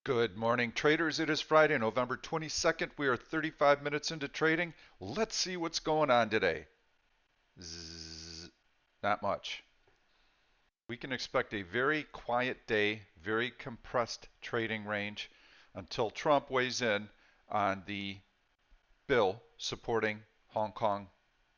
Good morning, traders. It is Friday, November 22nd. We are 35 minutes into trading. Let's see what's going on today. Zzz, not much. We can expect a very quiet day, very compressed trading range until Trump weighs in on the bill supporting Hong Kong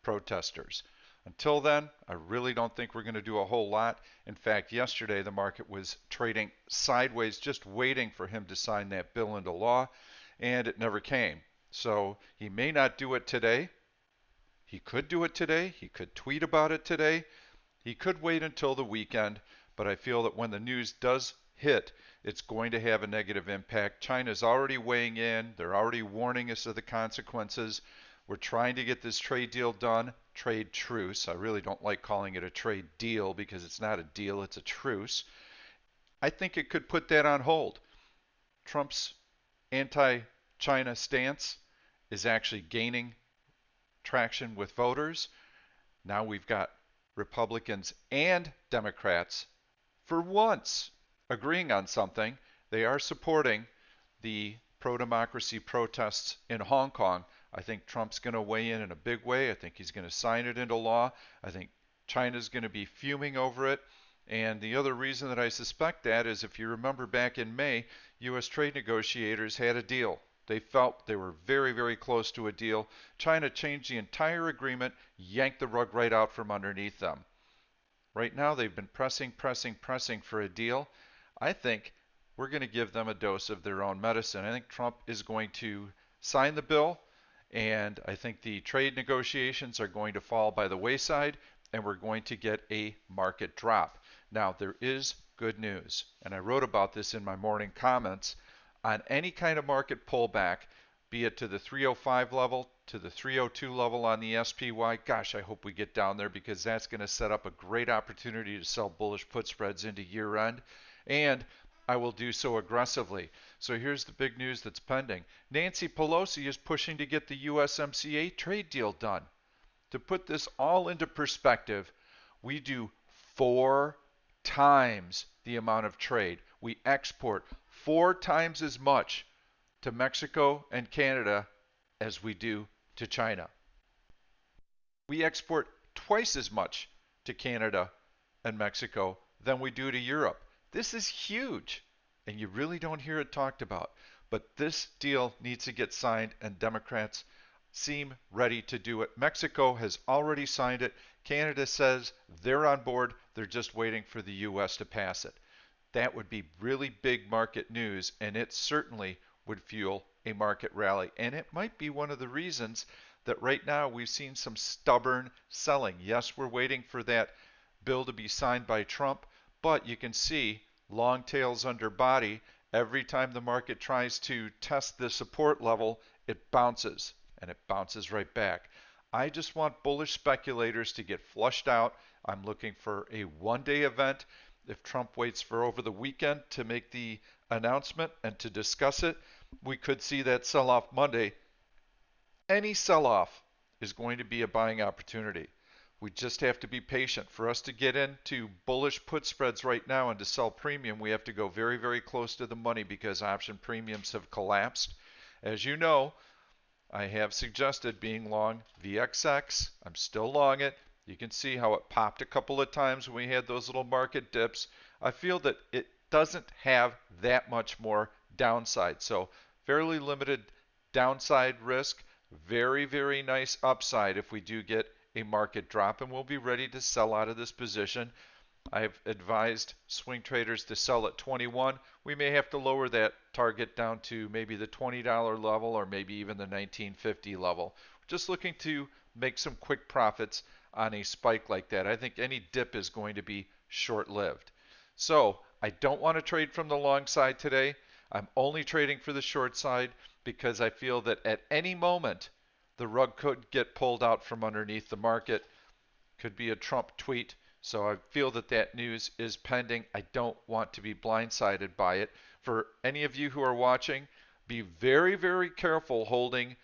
protesters. Until then, I really don't think we're going to do a whole lot. In fact, yesterday the market was trading sideways, just waiting for him to sign that bill into law, and it never came. So he may not do it today. He could do it today. He could tweet about it today. He could wait until the weekend, but I feel that when the news does hit, it's going to have a negative impact. China's already weighing in. They're already warning us of the consequences. We're trying to get this trade deal done, trade truce. I really don't like calling it a trade deal because it's not a deal, it's a truce. I think it could put that on hold. Trump's anti-China stance is actually gaining traction with voters. Now we've got Republicans and Democrats for once agreeing on something. They are supporting the pro-democracy protests in Hong Kong. I think Trump's going to weigh in a big way. I think he's going to sign it into law. I think China's going to be fuming over it. And the other reason that I suspect that is if you remember back in May, U.S. trade negotiators had a deal. They felt they were very, very close to a deal. China changed the entire agreement, yanked the rug right out from underneath them. Right now, they've been pressing, pressing, pressing for a deal. I think we're going to give them a dose of their own medicine. I think Trump is going to sign the bill, and I think the trade negotiations are going to fall by the wayside, and we're going to get a market drop. Now, there is good news, and I wrote about this in my morning comments. On any kind of market pullback, be it to the 305 level, to the 302 level on the SPY, gosh, I hope we get down there because that's going to set up a great opportunity to sell bullish put spreads into year end. And I will do so aggressively. So here's the big news that's pending. Nancy Pelosi is pushing to get the USMCA trade deal done. To put this all into perspective, we do 4 times the amount of trade. We export 4 times as much to Mexico and Canada as we do to China. We export twice as much to Canada and Mexico than we do to Europe. This is huge, and you really don't hear it talked about. But this deal needs to get signed, and Democrats seem ready to do it. Mexico has already signed it. Canada says they're on board. They're just waiting for the U.S. to pass it. That would be really big market news, and it certainly would fuel a market rally. And it might be one of the reasons that right now we've seen some stubborn selling. Yes, we're waiting for that bill to be signed by Trump, but you can see long tails under body. Every time the market tries to test the support level, it bounces, and it bounces right back. I just want bullish speculators to get flushed out. I'm looking for a one-day event. If Trump waits for over the weekend to make the announcement and to discuss it, we could see that sell-off Monday. Any sell-off is going to be a buying opportunity. We just have to be patient. For us to get into bullish put spreads right now and to sell premium, we have to go very, very close to the money because option premiums have collapsed. As you know, I have suggested being long VXX. I'm still long it. You can see how it popped a couple of times when we had those little market dips. I feel that it doesn't have that much more downside. So fairly limited downside risk. Very, very nice upside if we do get a market drop, and we'll be ready to sell out of this position. I've advised swing traders to sell at 21. We may have to lower that target down to maybe the $20 level or maybe even the 1950 level. Just looking to make some quick profits on a spike like that. I think any dip is going to be short-lived. So I don't want to trade from the long side today. I'm only trading for the short side because I feel that at any moment the rug could get pulled out from underneath the market. Could be a Trump tweet. So I feel that that news is pending. I don't want to be blindsided by it. For any of you who are watching, be very, very careful holding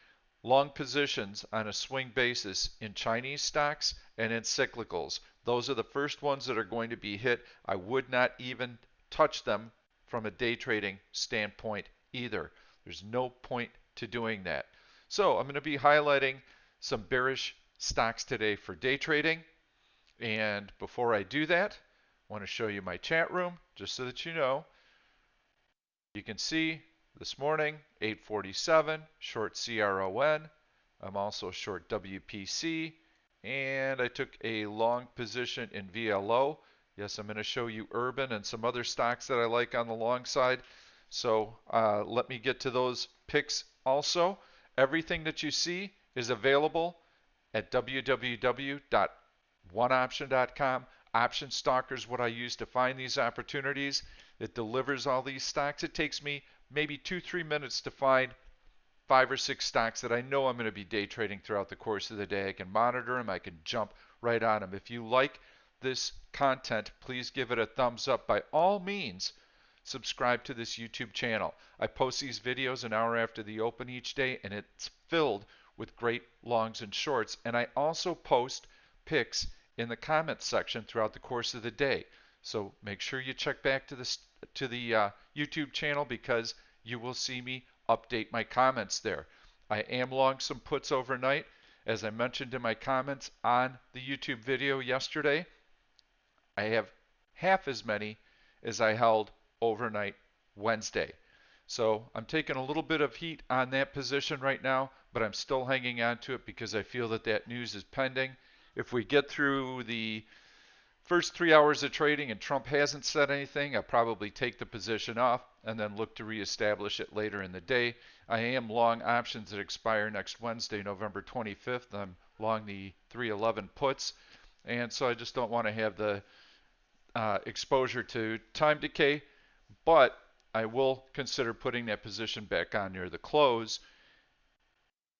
long positions on a swing basis in Chinese stocks and in cyclicals. Those are the first ones that are going to be hit. I would not even touch them from a day trading standpoint either. There's no point to doing that. So I'm going to be highlighting some bearish stocks today for day trading. And before I do that, I want to show you my chat room just so that you know. You can see this morning, 847, short CRON. I'm also short WPC. And I took a long position in VLO. Yes, I'm going to show you Urban and some other stocks that I like on the long side. So let me get to those picks also. Everything that you see is available at www.oneoption.com. Option Stalker is what I use to find these opportunities. It delivers all these stocks. It takes me maybe 2-3 minutes to find 5 or 6 stocks that I know I'm going to be day trading throughout the course of the day. I can monitor them. I can jump right on them. If you like this content, please give it a thumbs up. By all means, subscribe to this YouTube channel. I post these videos an hour after the open each day, and it's filled with great longs and shorts. And I also post picks in the comments section throughout the course of the day. So make sure you check back to the YouTube channel, because you will see me update my comments there. I am long some puts overnight, as I mentioned in my comments on the YouTube video yesterday. I have half as many as I held overnight Wednesday. So I'm taking a little bit of heat on that position right now, but I'm still hanging on to it because I feel that that news is pending. If we get through the first 3 hours of trading and Trump hasn't said anything, I'll probably take the position off and then look to reestablish it later in the day. I am long options that expire next Wednesday, November 25th. I'm long the 311 puts, and so I just don't want to have the exposure to time decay, but I will consider putting that position back on near the close.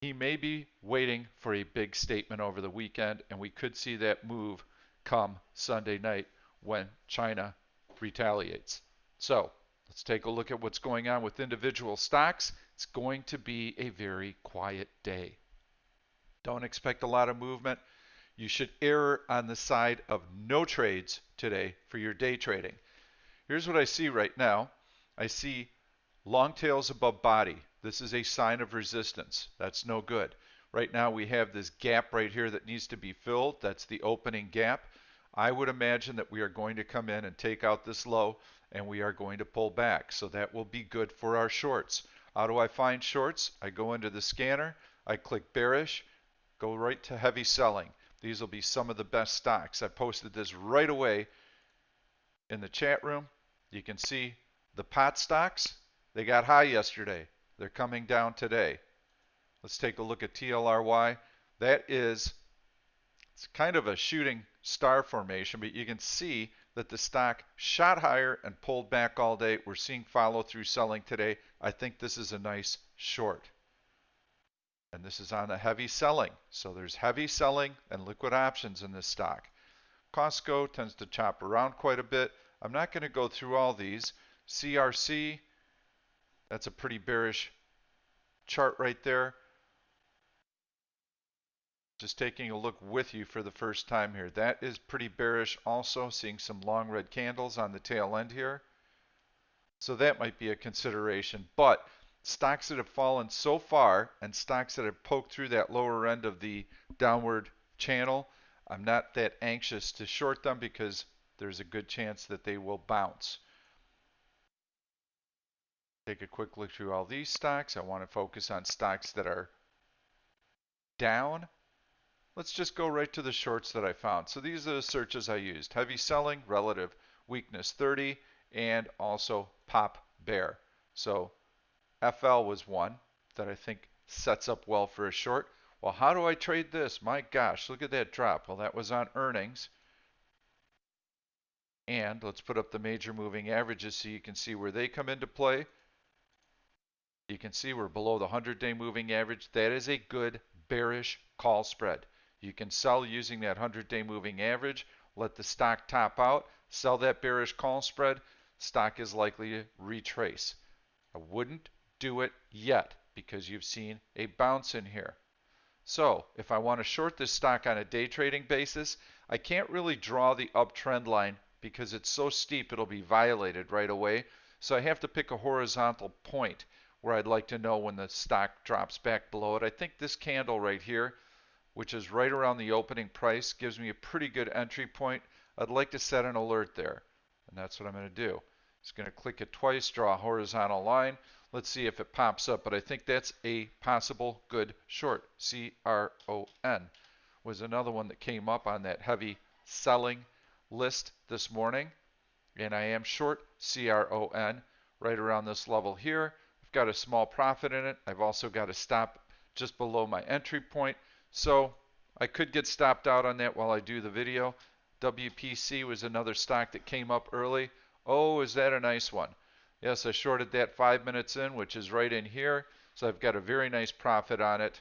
He may be waiting for a big statement over the weekend, and we could see that move come Sunday night when China retaliates. So let's take a look at what's going on with individual stocks. It's going to be a very quiet day. Don't expect a lot of movement. You should err on the side of no trades today for your day trading. Here's what I see right now. I see long tails above body. This is a sign of resistance. That's no good. Right now we have this gap right here that needs to be filled. That's the opening gap. I would imagine that we are going to come in and take out this low, and we are going to pull back. So that will be good for our shorts. How do I find shorts? I go into the scanner, I click bearish, go right to heavy selling. These will be some of the best stocks. I posted this right away in the chat room. You can see the pot stocks. They got high yesterday. They're coming down today. Let's take a look at TLRY. It's kind of a shooting star formation, but you can see that the stock shot higher and pulled back all day. We're seeing follow through selling today. I think this is a nice short. And this is on a heavy selling. So there's heavy selling and liquid options in this stock. Costco tends to chop around quite a bit. I'm not going to go through all these. CRC, that's a pretty bearish chart right there. Just taking a look with you for the first time here. That is pretty bearish also, seeing some long red candles on the tail end here. So that might be a consideration. But stocks that have fallen so far and stocks that have poked through that lower end of the downward channel, I'm not that anxious to short them because there's a good chance that they will bounce. Take a quick look through all these stocks. I want to focus on stocks that are down. Let's just go right to the shorts that I found. So these are the searches I used. Heavy selling, relative weakness 30, and also pop bear. So FL was one that I think sets up well for a short. Well, how do I trade this? My gosh, look at that drop. Well, that was on earnings. And let's put up the major moving averages so you can see where they come into play. You can see we're below the 100-day moving average. That is a good bearish call spread. You can sell using that 100-day moving average, let the stock top out, sell that bearish call spread, stock is likely to retrace. I wouldn't do it yet because you've seen a bounce in here. So if I want to short this stock on a day trading basis, I can't really draw the uptrend line because it's so steep it'll be violated right away. So I have to pick a horizontal point where I'd like to know when the stock drops back below it. I think this candle right here, which is right around the opening price, gives me a pretty good entry point. I'd like to set an alert there, and that's what I'm going to do. Just going to click it twice, draw a horizontal line. Let's see if it pops up, but I think that's a possible good short. CRON was another one that came up on that heavy selling list this morning, and I am short CRON right around this level here. I've got a small profit in it. I've also got a stop just below my entry point, so I could get stopped out on that while I do the video. WPC was another stock that came up early. Oh, is that a nice one? Yes, I shorted that 5 minutes in, which is right in here, so I've got a very nice profit on it.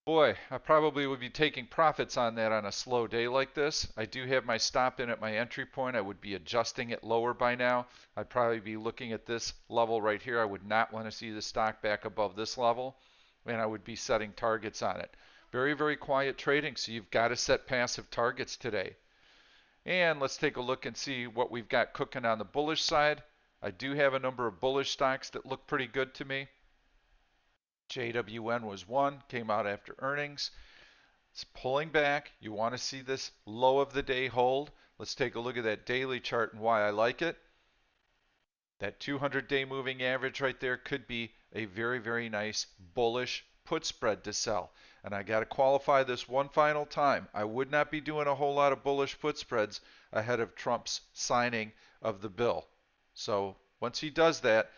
Boy, I probably would be taking profits on that on a slow day like this. I do have my stop in at my entry point. I would be adjusting it lower by now. I'd probably be looking at this level right here. I would not want to see the stock back above this level, and I would be setting targets on it. Very, very quiet trading, so you've got to set passive targets today. And let's take a look and see what we've got cooking on the bullish side. I do have a number of bullish stocks that look pretty good to me. JWN was one, came out after earnings. It's pulling back. You want to see this low of the day hold. Let's take a look at that daily chart and why I like it. That 200-day moving average right there could be a very, very nice bullish put spread to sell. And I got to qualify this one final time. I would not be doing a whole lot of bullish put spreads ahead of Trump's signing of the bill. So once he does that,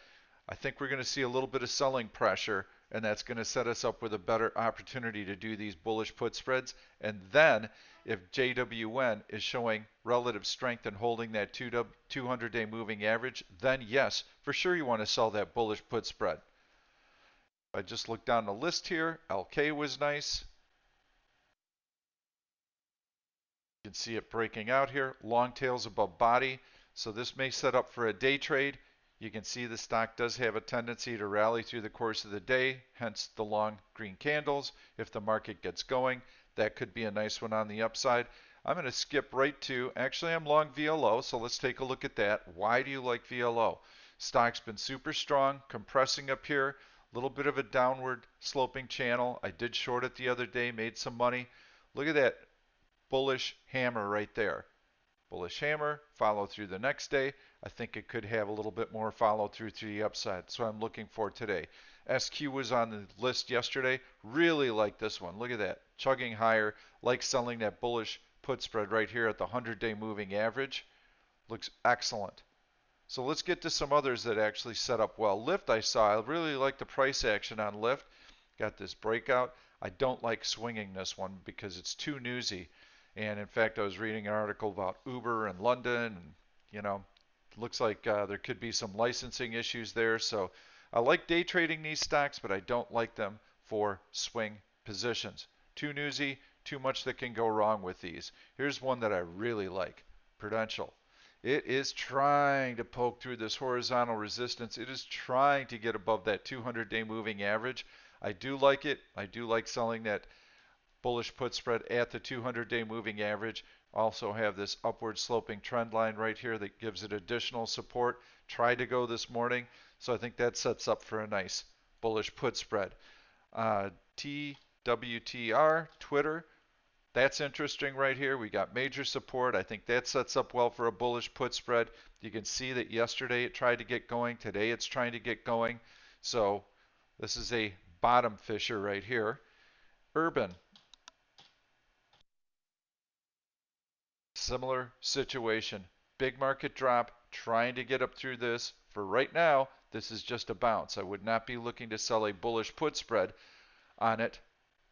I think we're going to see a little bit of selling pressure, and that's going to set us up with a better opportunity to do these bullish put spreads. And then if JWN is showing relative strength and holding that 200-day moving average, then yes, for sure you want to sell that bullish put spread. I just looked down the list here. LK was nice. You can see it breaking out here. Long tails above body. So this may set up for a day trade. You can see the stock does have a tendency to rally through the course of the day, hence the long green candles. If the market gets going, that could be a nice one on the upside. I'm going to skip right to, actually I'm long VLO, so let's take a look at that. Why do you like VLO? Stock's been super strong, compressing up here, a little bit of a downward sloping channel. I did short it the other day, made some money. Look at that bullish hammer right there. Bullish hammer, follow through the next day. I think it could have a little bit more follow through to the upside. So I'm looking for today. SQ was on the list yesterday. Really like this one. Look at that. Chugging higher. Like selling that bullish put spread right here at the 100-day moving average. Looks excellent. So let's get to some others that actually set up well. Lyft I saw. I really like the price action on Lyft. Got this breakout. I don't like swinging this one because it's too newsy. And in fact, I was reading an article about Uber in London, and you know, looks like there could be some licensing issues there. So I like day trading these stocks, but I don't like them for swing positions. Too newsy, too much that can go wrong with these. Here's one that I really like, Prudential. It is trying to poke through this horizontal resistance. It is trying to get above that 200-day moving average. I do like it. I do like selling that bullish put spread at the 200-day moving average. Also have this upward sloping trend line right here that gives it additional support. Tried to go this morning, so I think that sets up for a nice bullish put spread. TWTR, Twitter, that's interesting right here. We got major support. I think that sets up well for a bullish put spread. You can see that yesterday it tried to get going. Today it's trying to get going. So this is a bottom fisher right here. Urban, similar situation. Big market drop, trying to get up through this. For right now, this is just a bounce. I would not be looking to sell a bullish put spread on it.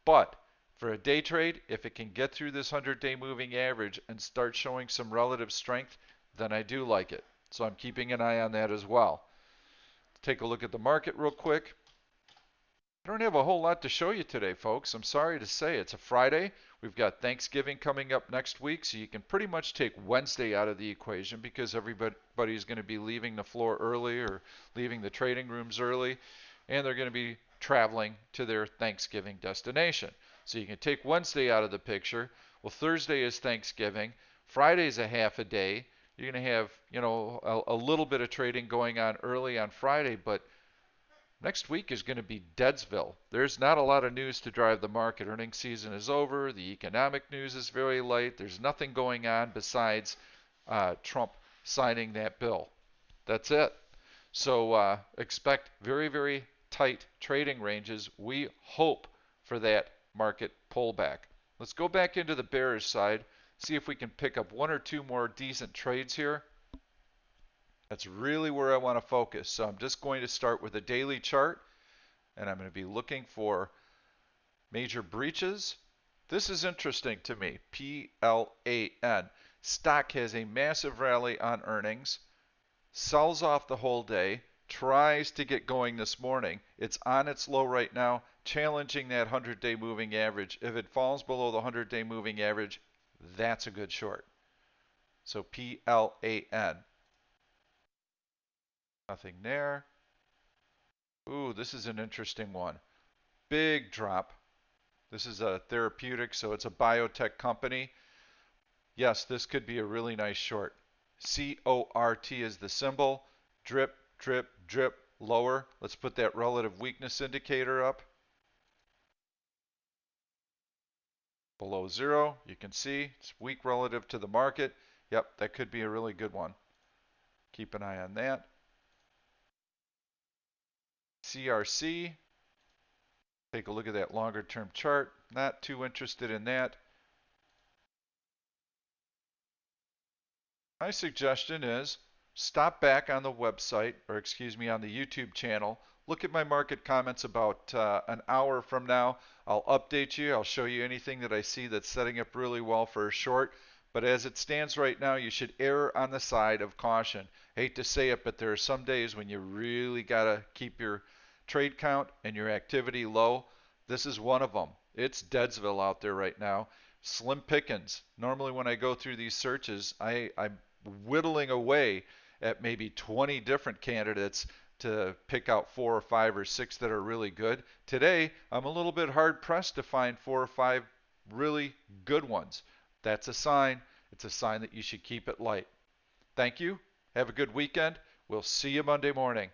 But for a day trade, if it can get through this 100-day moving average and start showing some relative strength, then I do like it. So I'm keeping an eye on that as well. Take a look at the market real quick. I don't have a whole lot to show you today, folks. I'm sorry to say. It's a Friday. We've got Thanksgiving coming up next week, so you can pretty much take Wednesday out of the equation because everybody's going to be leaving the floor early or leaving the trading rooms early, and they're going to be traveling to their Thanksgiving destination. So you can take Wednesday out of the picture. Well, Thursday is Thanksgiving. Friday's a half a day. You're going to have, a little bit of trading going on early on Friday, but next week is going to be Deadsville. There's not a lot of news to drive the market. Earnings season is over. The economic news is very light. There's nothing going on besides Trump signing that bill. That's it. So expect very, very tight trading ranges. We hope for that market pullback. Let's go back into the bearish side, see if we can pick up one or two more decent trades here. That's really where I want to focus. So I'm just going to start with a daily chart, and I'm going to be looking for major breaches. This is interesting to me. PLAN. Stock has a massive rally on earnings, sells off the whole day, tries to get going this morning. It's on its low right now, challenging that 100-day moving average. If it falls below the 100-day moving average, that's a good short. So PLAN. Nothing there. Ooh, this is an interesting one. Big drop. This is a therapeutic, so it's a biotech company. Yes, this could be a really nice short. CORT is the symbol. Drip, drip, drip, lower. Let's put that relative weakness indicator up. Below zero, you can see it's weak relative to the market. Yep, that could be a really good one. Keep an eye on that. CRC. Take a look at that longer term chart. Not too interested in that. My suggestion is stop back on the website, or excuse me, on the YouTube channel. Look at my market comments about an hour from now. I'll update you. I'll show you anything that I see that's setting up really well for a short. But as it stands right now, you should err on the side of caution. Hate to say it, but there are some days when you really got to keep your trade count and your activity low. This is one of them. It's Deadsville out there right now. Slim pickings. Normally when I go through these searches, I'm whittling away at maybe 20 different candidates to pick out 4 or 5 or 6 that are really good. Today, I'm a little bit hard pressed to find 4 or 5 really good ones. That's a sign. It's a sign that you should keep it light. Thank you. Have a good weekend. We'll see you Monday morning.